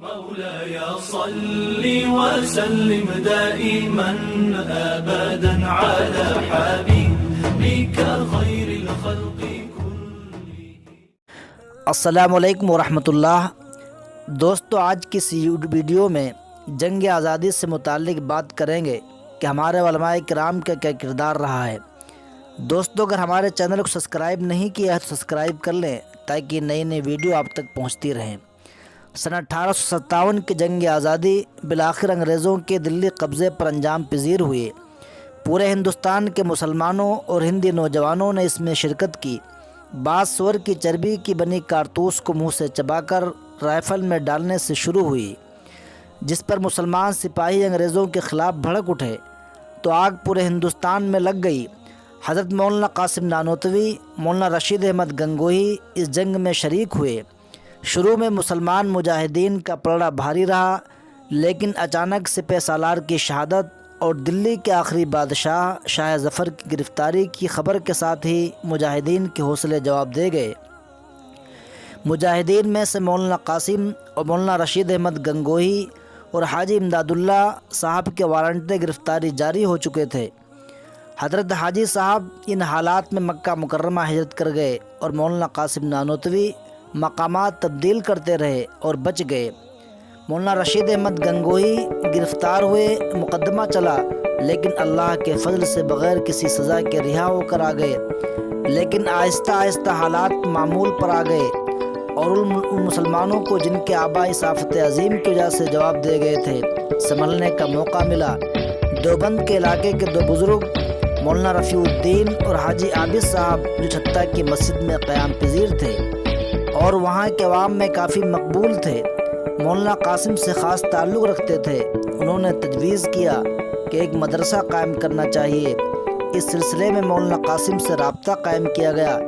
مولاي صل وسلم دائما ابدا على حبيبك خير الخلق كلهم۔ السلام علیکم ورحمۃ اللہ۔ دوستو، آج کی اس ویڈیو میں جنگ آزادی سے متعلق بات کریں گے کہ ہمارے علماء کرام کا کیا کردار رہا ہے۔ دوستو، اگر ہمارے چینل کو سبسکرائب نہیں کیا ہے تو سبسکرائب کر لیں تاکہ نئی نئی ویڈیو آپ تک پہنچتی رہیں۔ سن 1857 کی جنگ آزادی بالآخر انگریزوں کے دلی قبضے پر انجام پذیر ہوئی۔ پورے ہندوستان کے مسلمانوں اور ہندی نوجوانوں نے اس میں شرکت کی۔ بعض سور کی چربی کی بنی کارتوس کو منہ سے چبا کر رائفل میں ڈالنے سے شروع ہوئی، جس پر مسلمان سپاہی انگریزوں کے خلاف بھڑک اٹھے تو آگ پورے ہندوستان میں لگ گئی۔ حضرت مولانا قاسم نانوتوی، مولانا رشید احمد گنگوہی اس جنگ میں شریک ہوئے۔ شروع میں مسلمان مجاہدین کا پلڑا بھاری رہا، لیکن اچانک سپہ سالار کی شہادت اور دلی کے آخری بادشاہ شاہ ظفر کی گرفتاری کی خبر کے ساتھ ہی مجاہدین کے حوصلے جواب دے گئے۔ مجاہدین میں سے مولانا قاسم اور مولانا رشید احمد گنگوہی اور حاجی امداد اللہ صاحب کے وارنٹ گرفتاری جاری ہو چکے تھے۔ حضرت حاجی صاحب ان حالات میں مکہ مکرمہ ہجرت کر گئے اور مولانا قاسم نانوتوی مقامات تبدیل کرتے رہے اور بچ گئے۔ مولانا رشید احمد گنگوہی گرفتار ہوئے، مقدمہ چلا، لیکن اللہ کے فضل سے بغیر کسی سزا کے رہا ہو کر آ گئے۔ لیکن آہستہ آہستہ حالات معمول پر آ گئے اور ان مسلمانوں کو جن کے آباء اس آفت عظیم کی وجہ سے جواب دے گئے تھے سنبھلنے کا موقع ملا۔ دیوبند کے علاقے کے دو بزرگ مولانا رفیع الدین اور حاجی عابد صاحب جو چھتہ کی مسجد میں قیام پذیر تھے اور وہاں کے عوام میں کافی مقبول تھے، مولانا قاسم سے خاص تعلق رکھتے تھے۔ انہوں نے تجویز کیا کہ ایک مدرسہ قائم کرنا چاہیے۔ اس سلسلے میں مولانا قاسم سے رابطہ قائم کیا گیا،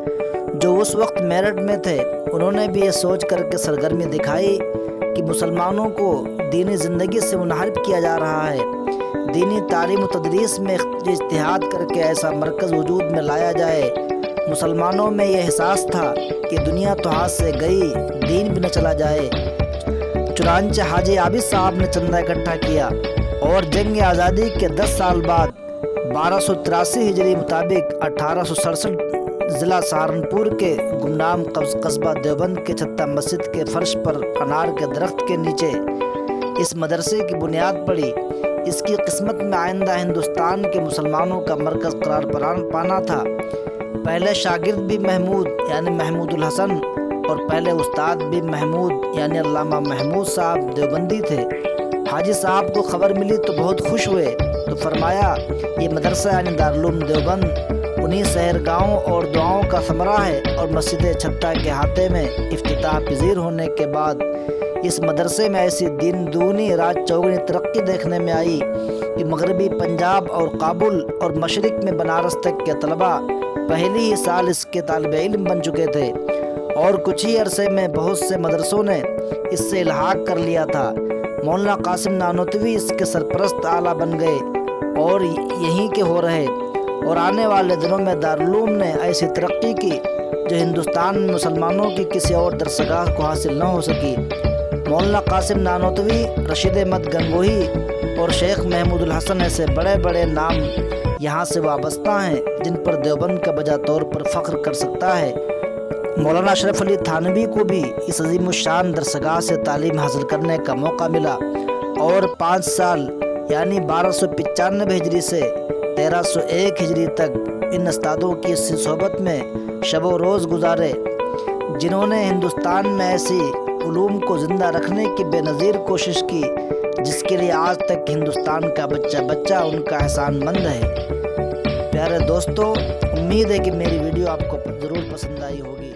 جو اس وقت میرٹھ میں تھے۔ انہوں نے بھی یہ سوچ کر کے سرگرمی دکھائی کہ مسلمانوں کو دینی زندگی سے منحرف کیا جا رہا ہے، دینی تعلیم و تدریس میں اجتہاد کر کے ایسا مرکز وجود میں لایا جائے۔ مسلمانوں میں یہ احساس تھا کہ دنیا تو ہاتھ سے گئی، دین بھی نہ چلا جائے۔ چنانچہ حاجی عابد صاحب نے چندہ اکٹھا کیا اور جنگ آزادی کے 10 سال بعد 1283 ہجری مطابق 1867 ضلع سہارنپور کے گمنام قصبہ دیوبند کے چھتہ مسجد کے فرش پر انار کے درخت کے نیچے اس مدرسے کی بنیاد پڑی۔ اس کی قسمت میں آئندہ ہندوستان کے مسلمانوں کا مرکز قرار پانا تھا۔ پہلے شاگرد بھی محمود یعنی محمود الحسن اور پہلے استاد بھی محمود یعنی علامہ محمود صاحب دیوبندی تھے۔ حاجی صاحب کو خبر ملی تو بہت خوش ہوئے، تو فرمایا یہ مدرسہ یعنی دارالعلوم دیوبند انہی سحر گاؤں اور دعاؤں کا ثمرہ ہے، اور مسجد چھتہ کے احاطے میں افتتاح پذیر ہونے کے بعد اس مدرسے میں ایسی دین دگنی رات چوگنی ترقی دیکھنے میں آئی کہ مغربی پنجاب اور کابل اور مشرق میں بنارس تک کے طلباء پہلی ہی سال اس کے طالب علم بن چکے تھے، اور کچھ ہی عرصے میں بہت سے مدرسوں نے اس سے الحاق کر لیا تھا۔ مولانا قاسم نانوتوی اس کے سرپرست اعلیٰ بن گئے اور یہیں کے ہو رہے، اور آنے والے دنوں میں دارالعلوم نے ایسی ترقی کی جو ہندوستان میں مسلمانوں کی کسی اور درسگاہ کو حاصل نہ ہو سکی۔ مولانا قاسم نانوتوی، رشید احمد گنگوہی اور شیخ محمود الحسن ایسے بڑے بڑے نام یہاں سے وابستہ ہیں جن پر دیوبند کا بجا طور پر فخر کر سکتا ہے۔ مولانا اشرف علی تھانوی کو بھی اس عظیم الشان درسگاہ سے تعلیم حاصل کرنے کا موقع ملا، اور 5 سال یعنی 1295 ہجری سے 1301 ہجری تک ان استادوں کی اس صحبت میں شب و روز گزارے، جنہوں نے ہندوستان میں ایسی علوم کو زندہ رکھنے کی بے نظیر کوشش کی جس کے لیے آج تک ہندوستان کا بچہ بچہ ان کا احسان مند ہے۔ پیارے دوستو، امید ہے کہ میری ویڈیو آپ کو ضرور پسند آئی ہوگی۔